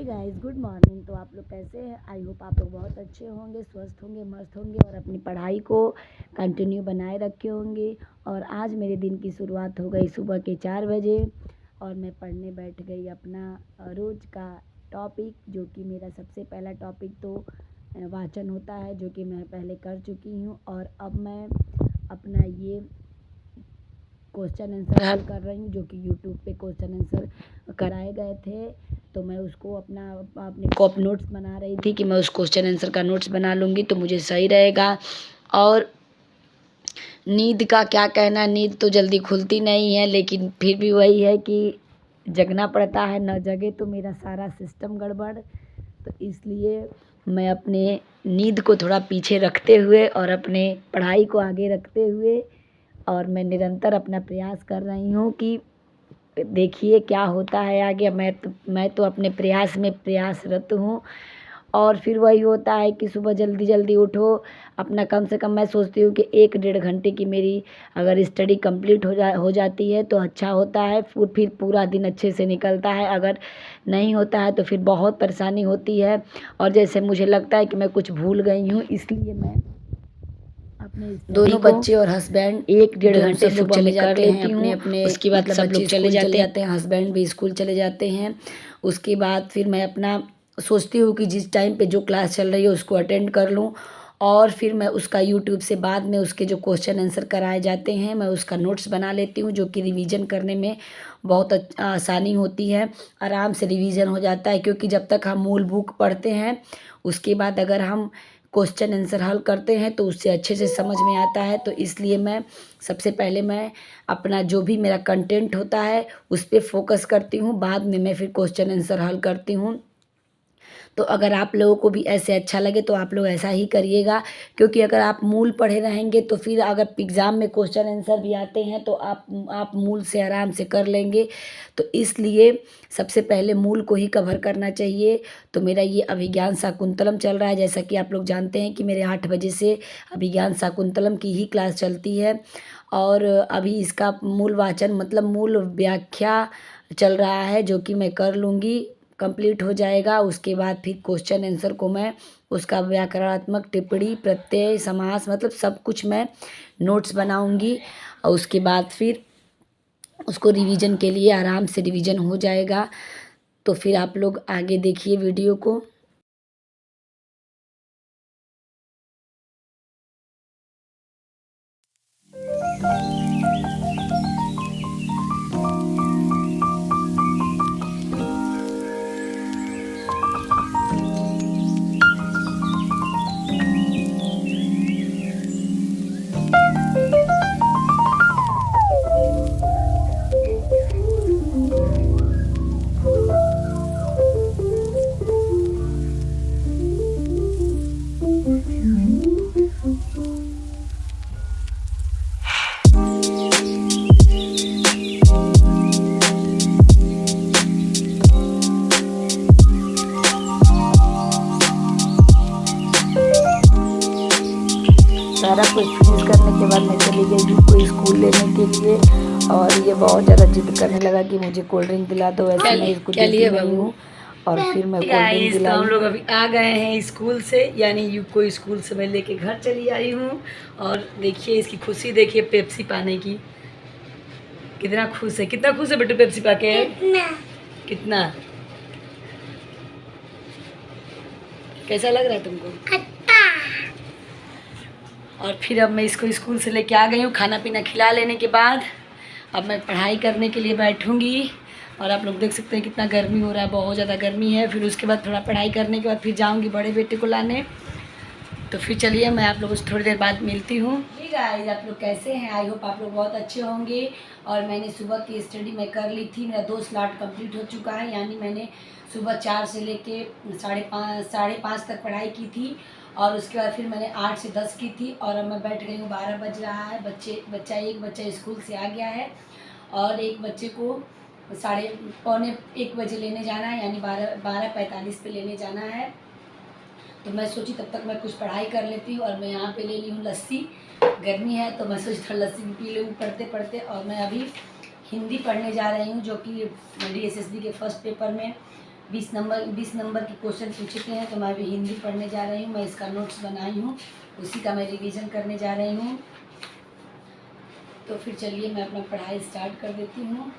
Guys, good morning. तो आप लोग कैसे हैं? आई होप आप लोग बहुत अच्छे होंगे, स्वस्थ होंगे, मस्त होंगे और अपनी पढ़ाई को कंटिन्यू बनाए रखे होंगे। और आज मेरे दिन की शुरुआत हो गई सुबह के 4 बजे और मैं पढ़ने बैठ गई अपना रोज़ का टॉपिक, जो कि मेरा सबसे पहला टॉपिक तो वाचन होता है, जो कि मैं पहले कर चुकी हूँ। और अब मैं अपना ये क्वेश्चन आंसर हल कर रही हूँ, जो कि यूट्यूब पे क्वेश्चन आंसर कराए गए थे। तो मैं उसको अपने कॉप नोट्स बना रही थी कि मैं उस क्वेश्चन आंसर का नोट्स बना लूँगी तो मुझे सही रहेगा। और नींद का क्या कहना, नींद तो जल्दी खुलती नहीं है, लेकिन फिर भी वही है कि जगना पड़ता है, न जगे तो मेरा सारा सिस्टम गड़बड़। तो इसलिए मैं अपने नींद को थोड़ा पीछे रखते हुए और अपने पढ़ाई को आगे रखते हुए और मैं निरंतर अपना प्रयास कर रही हूँ कि देखिए क्या होता है आगे। मैं तो अपने प्रयास में प्रयासरत हूँ। और फिर वही होता है कि सुबह जल्दी जल्दी उठो, अपना कम से कम मैं सोचती हूँ कि 1 डेढ़ घंटे की मेरी अगर स्टडी कंप्लीट हो जाती है तो अच्छा होता है। फिर पूरा दिन अच्छे से निकलता है। अगर नहीं होता है तो फिर बहुत परेशानी होती है और जैसे मुझे लगता है कि मैं कुछ भूल गई हूँ। इसलिए मैं अपने दोनों बच्चे और हस्बैंड 1 डेढ़ घंटे सुबह में कर लेती हूँ। अपने उसके बाद सब लोग चले जाते हैं, हस्बैंड भी स्कूल चले जाते हैं। उसके बाद फिर मैं अपना सोचती हूँ कि जिस टाइम पे जो क्लास चल रही है उसको अटेंड कर लूँ। और फिर मैं उसका यूट्यूब से बाद में उसके जो क्वेश्चन आंसर कराए जाते हैं मैं उसका नोट्स बना लेती हूँ, जो कि रिवीजन करने में बहुत आसानी होती है। आराम से रिवीजन हो जाता है, क्योंकि जब तक हम मूल बुक पढ़ते हैं उसके बाद अगर हम क्वेश्चन आंसर हल करते हैं तो उससे अच्छे से समझ में आता है। तो इसलिए मैं सबसे पहले मैं अपना जो भी मेरा कंटेंट होता है उस पर फोकस करती हूँ, बाद में मैं फिर क्वेश्चन आंसर हल करती हूँ। तो अगर आप लोगों को भी ऐसे अच्छा लगे तो आप लोग ऐसा ही करिएगा, क्योंकि अगर आप मूल पढ़े रहेंगे तो फिर अगर एग्ज़ाम में क्वेश्चन आंसर भी आते हैं तो आप मूल से आराम से कर लेंगे। तो इसलिए सबसे पहले मूल को ही कवर करना चाहिए। तो मेरा ये अभिज्ञान शाकुंतलम चल रहा है, जैसा कि आप लोग जानते हैं कि मेरे 8 बजे से अभिज्ञान शाकुंतलम की ही क्लास चलती है। और अभी इसका मूल वाचन मतलब मूल व्याख्या चल रहा है, जो कि मैं कर लूँगी, कंप्लीट हो जाएगा। उसके बाद फिर क्वेश्चन आंसर को मैं उसका व्याकरणात्मक टिप्पणी, प्रत्यय, समास मतलब सब कुछ मैं नोट्स बनाऊंगी। और उसके बाद फिर उसको रिवीजन के लिए आराम से रिवीजन हो जाएगा। तो फिर आप लोग आगे देखिए वीडियो को। सारा कुछ फिनिश करने के बाद मैं चली गई उसको स्कूल लेने के लिए। और ये बहुत ज़्यादा जिद करने लगा कि मुझे कोल्ड ड्रिंक दिला दो, वैसे मैं इसको देती नहीं हूँ। और फिर मैं कोल्ड ड्रिंक दिलाई। तो हम लोग अभी आ गए हैं स्कूल से, यानी यूको स्कूल से मैं लेके घर चली आई हूँ। और देखिए इसकी खुशी, देखिए पेप्सी पाने की कितना खुश है, कितना खुश है बेटू पेप्सी पाके। कितना कैसा लग रहा है तुमको? और फिर अब मैं इसको स्कूल से लेके आ गई हूँ। खाना पीना खिला लेने के बाद अब मैं पढ़ाई करने के लिए बैठूँगी। और आप लोग देख सकते हैं कितना गर्मी हो रहा है, बहुत ज़्यादा गर्मी है। फिर उसके बाद थोड़ा पढ़ाई करने के बाद फिर जाऊँगी बड़े बेटे को लाने। तो फिर चलिए मैं आप लोगों से थोड़ी देर बाद मिलती हूँ। ठीक है, आप लोग कैसे हैं? आई होप आप लोग बहुत अच्छे होंगे। और मैंने सुबह की स्टडी मैं कर ली थी, मेरा 2 स्लॉट कंप्लीट हो चुका है, यानी मैंने सुबह 4 से लेके 5:30 तक पढ़ाई की थी। और उसके बाद फिर मैंने 8 से 10 की थी। और अब मैं बैठ गई हूँ, 12 बज रहा है। एक बच्चा स्कूल से आ गया है और एक बच्चे को 12:45 लेने जाना है, यानी 12:45 पे लेने जाना है। तो मैं सोची तब तक मैं कुछ पढ़ाई कर लेती हूँ। और मैं यहाँ पे ले ली हूँ लस्सी, गर्मी है तो मैं सोची थोड़ा लस्सी भी पी लूँ पढ़ते पढ़ते। और मैं अभी हिंदी पढ़ने जा रही हूँ, जो कि DSSB के फर्स्ट पेपर में 20 नंबर के क्वेश्चन पूछे थे हैं, तो मैं अभी हिंदी पढ़ने जा रही हूँ। मैं इसका नोट्स बनाई हूँ, उसी का मैं रिवीजन करने जा रही हूँ। तो फिर चलिए मैं अपना पढ़ाई स्टार्ट कर देती हूँ।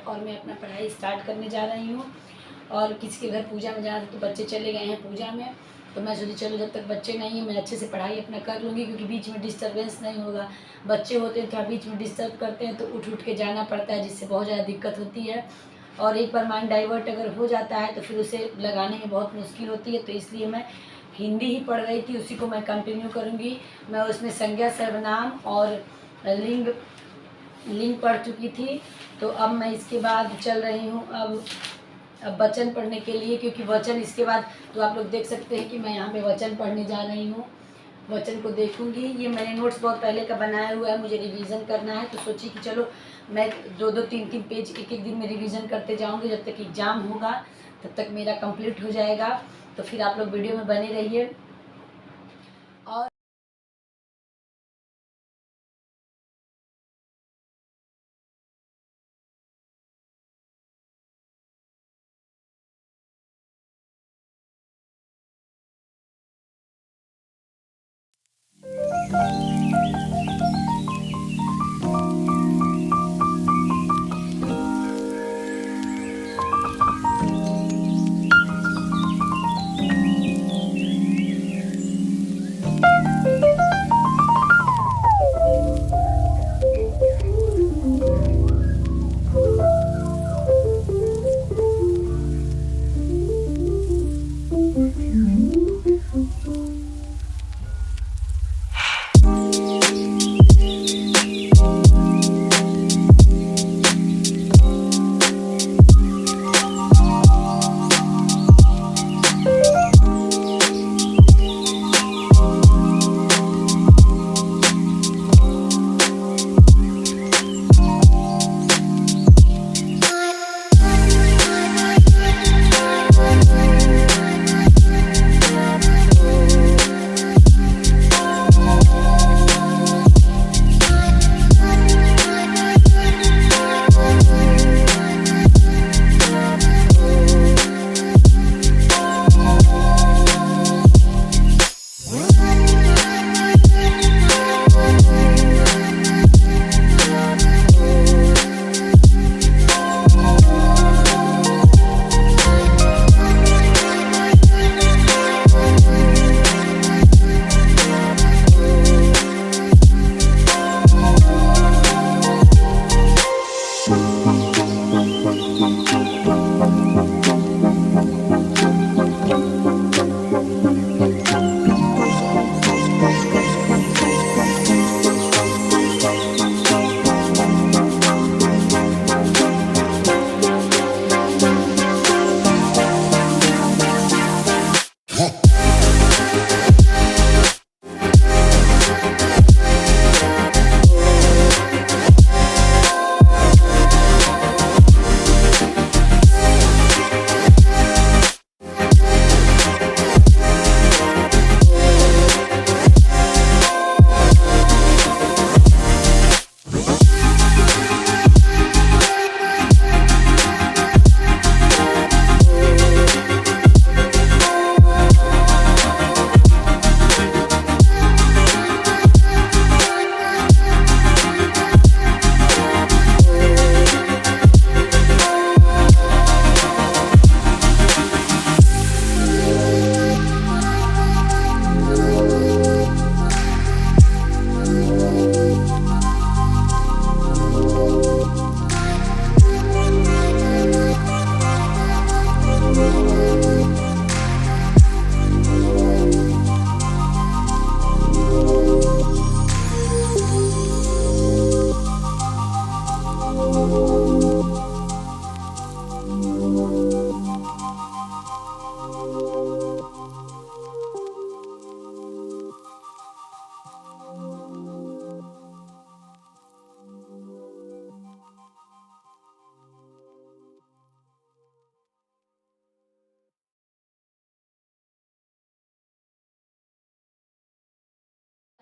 और मैं अपना पढ़ाई स्टार्ट करने जा रही हूँ। और किसी के घर पूजा में जाना था, तो बच्चे चले गए हैं पूजा में, तो मैं सोची चलो जब तक बच्चे नहीं हैं मैं अच्छे से पढ़ाई अपना कर लूँगी, क्योंकि बीच में डिस्टर्बेंस नहीं होगा। बच्चे होते हैं थोड़ा बीच में डिस्टर्ब करते हैं तो उठ के जाना पड़ता है, जिससे बहुत ज़्यादा दिक्कत होती है। और एक बार माइंड डाइवर्ट अगर हो जाता है तो फिर उसे लगाने में बहुत मुश्किल होती है। तो इसलिए मैं हिंदी ही पढ़ रही थी, उसी को मैं कंटिन्यू करूँगी। मैं उसमें संज्ञा सर्वनाम और लिंग पढ़ चुकी थी, तो अब मैं इसके बाद चल रही हूँ अब वचन पढ़ने के लिए, क्योंकि वचन इसके बाद तो आप लोग देख सकते हैं कि मैं यहाँ पे वचन पढ़ने जा रही हूँ। वचन को देखूंगी। ये मैंने नोट्स बहुत पहले का बनाया हुआ है, मुझे रिवीजन करना है, तो सोची कि चलो मैं 2-2 3-3 पेज एक दिन में रिवीजन करते जाऊँगी। जब तक एग्ज़ाम होगा तब तक मेरा कंप्लीट हो जाएगा। तो फिर आप लोग वीडियो में बने रहिए। और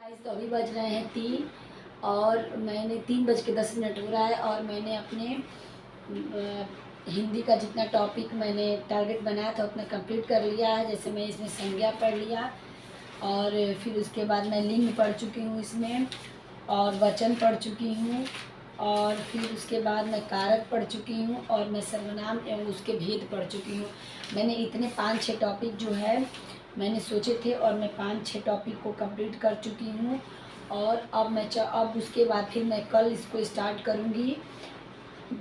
गाइस तो अभी बज रहे हैं 3 और मैंने 3:10 हो रहा है और मैंने अपने हिंदी का जितना टॉपिक मैंने टारगेट बनाया था उतना कंप्लीट कर लिया है। जैसे मैं इसमें संज्ञा पढ़ लिया और फिर उसके बाद मैं लिंग पढ़ चुकी हूँ इसमें, और वचन पढ़ चुकी हूँ, और फिर उसके बाद मैं कारक पढ़ चुकी हूँ, और मैं सर्वनाम एवं उसके भेद पढ़ चुकी हूँ। मैंने इतने 5-6 टॉपिक जो है मैंने सोचे थे और मैं 5-6 टॉपिक को कंप्लीट कर चुकी हूँ। और अब उसके बाद फिर मैं कल इसको स्टार्ट करूँगी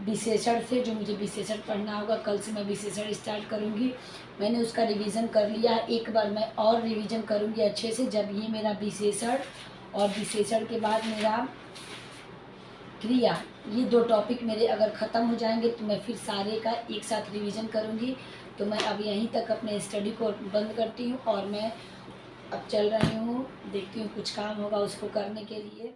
विशेषण से। जो मुझे विशेषण पढ़ना होगा कल से मैं विशेषण स्टार्ट करूँगी। मैंने उसका रिवीजन कर लिया है, एक बार मैं और रिवीजन करूँगी अच्छे से जब ये मेरा विशेषण और विशेषण के बाद मेरा क्रिया, ये 2 टॉपिक मेरे अगर ख़त्म हो जाएंगे तो मैं फिर सारे का एक साथ रिवीजन करूँगी। तो मैं अब यहीं तक अपने स्टडी को बंद करती हूँ और मैं अब चल रही हूँ, देखती हूँ कुछ काम होगा उसको करने के लिए।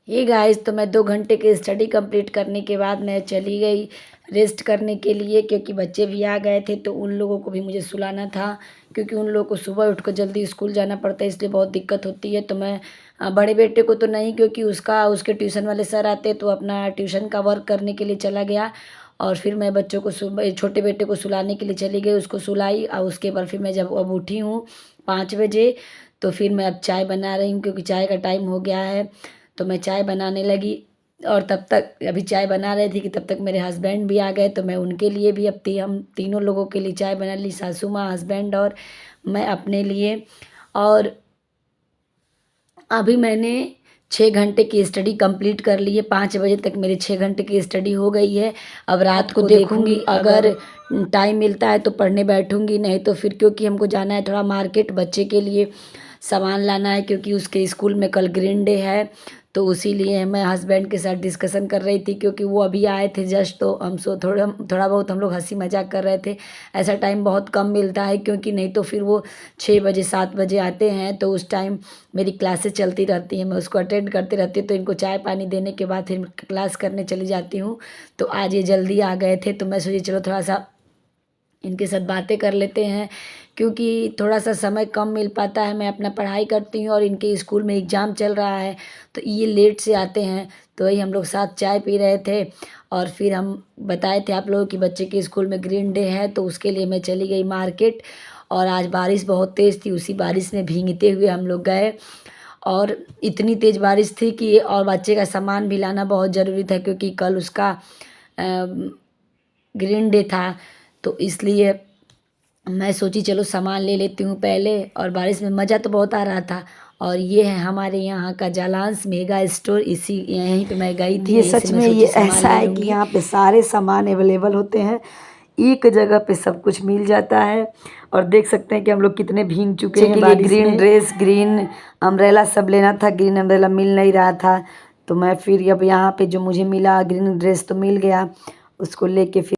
ये गाइस तो मैं 2 घंटे की स्टडी कंप्लीट करने के बाद मैं चली गई रेस्ट करने के लिए, क्योंकि बच्चे भी आ गए थे तो उन लोगों को भी मुझे सुलाना था, क्योंकि उन लोगों को सुबह उठकर जल्दी स्कूल जाना पड़ता है, इसलिए बहुत दिक्कत होती है। तो मैं बड़े बेटे को तो नहीं, क्योंकि उसके ट्यूशन वाले सर आते तो अपना ट्यूशन का वर्क करने के लिए चला गया, और फिर मैं बच्चों को सुबह छोटे बेटे को सुलाने के लिए चली गई, उसको सुलाई। और उसके बाद फिर मैं जब अब उठी हूँ 5 बजे तो फिर मैं अब चाय बना रही हूँ, क्योंकि चाय का टाइम हो गया है। तो मैं चाय बनाने लगी और तब तक अभी चाय बना रही थी कि तब तक मेरे हस्बैंड भी आ गए। तो मैं उनके लिए भी अब हम तीनों लोगों के लिए चाय बना ली, सासू माँ, हस्बैंड और मैं अपने लिए। और अभी मैंने 6 घंटे की स्टडी कंप्लीट कर ली है। 5 बजे तक मेरी 6 घंटे की स्टडी हो गई है। अब रात को देखूंगी, अगर टाइम मिलता है तो पढ़ने बैठूंगी, नहीं तो फिर क्योंकि हमको जाना है थोड़ा मार्केट, बच्चे के लिए सामान लाना है, क्योंकि उसके स्कूल में कल ग्रीन डे है। तो उसी लिए मैं हस्बैंड के साथ डिस्कशन कर रही थी, क्योंकि वो अभी आए थे जस्ट, तो हम थोड़ा बहुत हम लोग हंसी मजाक कर रहे थे। ऐसा टाइम बहुत कम मिलता है, क्योंकि नहीं तो फिर वो 6 बजे 7 बजे आते हैं, तो उस टाइम मेरी क्लासेस चलती रहती हैं, मैं उसको अटेंड करती रहती हूँ। तो इनको चाय पानी देने के बाद फिर क्लास करने चली जाती हूँ। तो आज ये जल्दी आ गए थे तो मैं सोची चलो थोड़ा सा इनके साथ बातें कर लेते हैं, क्योंकि थोड़ा सा समय कम मिल पाता है। मैं अपना पढ़ाई करती हूँ और इनके स्कूल में एग्ज़ाम चल रहा है, तो ये लेट से आते हैं। तो वही हम लोग साथ चाय पी रहे थे और फिर हम बताए थे आप लोगों कि बच्चे के स्कूल में ग्रीन डे है, तो उसके लिए मैं चली गई मार्केट। और आज बारिश बहुत तेज़ थी, उसी बारिश में भीगते हुए हम लोग गए। और इतनी तेज़ बारिश थी कि और बच्चे का सामान भी लाना बहुत ज़रूरी था, क्योंकि कल उसका ग्रीन डे था। तो इसलिए मैं सोची चलो सामान ले लेती हूँ पहले, और बारिश में मज़ा तो बहुत आ रहा था। और ये है हमारे यहाँ का जालांस मेगा स्टोर, इसी यहीं पे मैं गई थी। ये सच में ये ऐसा है कि यहाँ पे सारे सामान अवेलेबल होते हैं, एक जगह पे सब कुछ मिल जाता है। और देख सकते हैं कि हम लोग कितने भीग चुके हैं बारिश में। ग्रीन ड्रेस, ग्रीन अम्ब्रेला सब लेना था, ग्रीन अम्ब्रेला मिल नहीं रहा था। तो मैं फिर अब यहाँ पे जो मुझे मिला ग्रीन ड्रेस तो मिल गया, उसको लेके फिर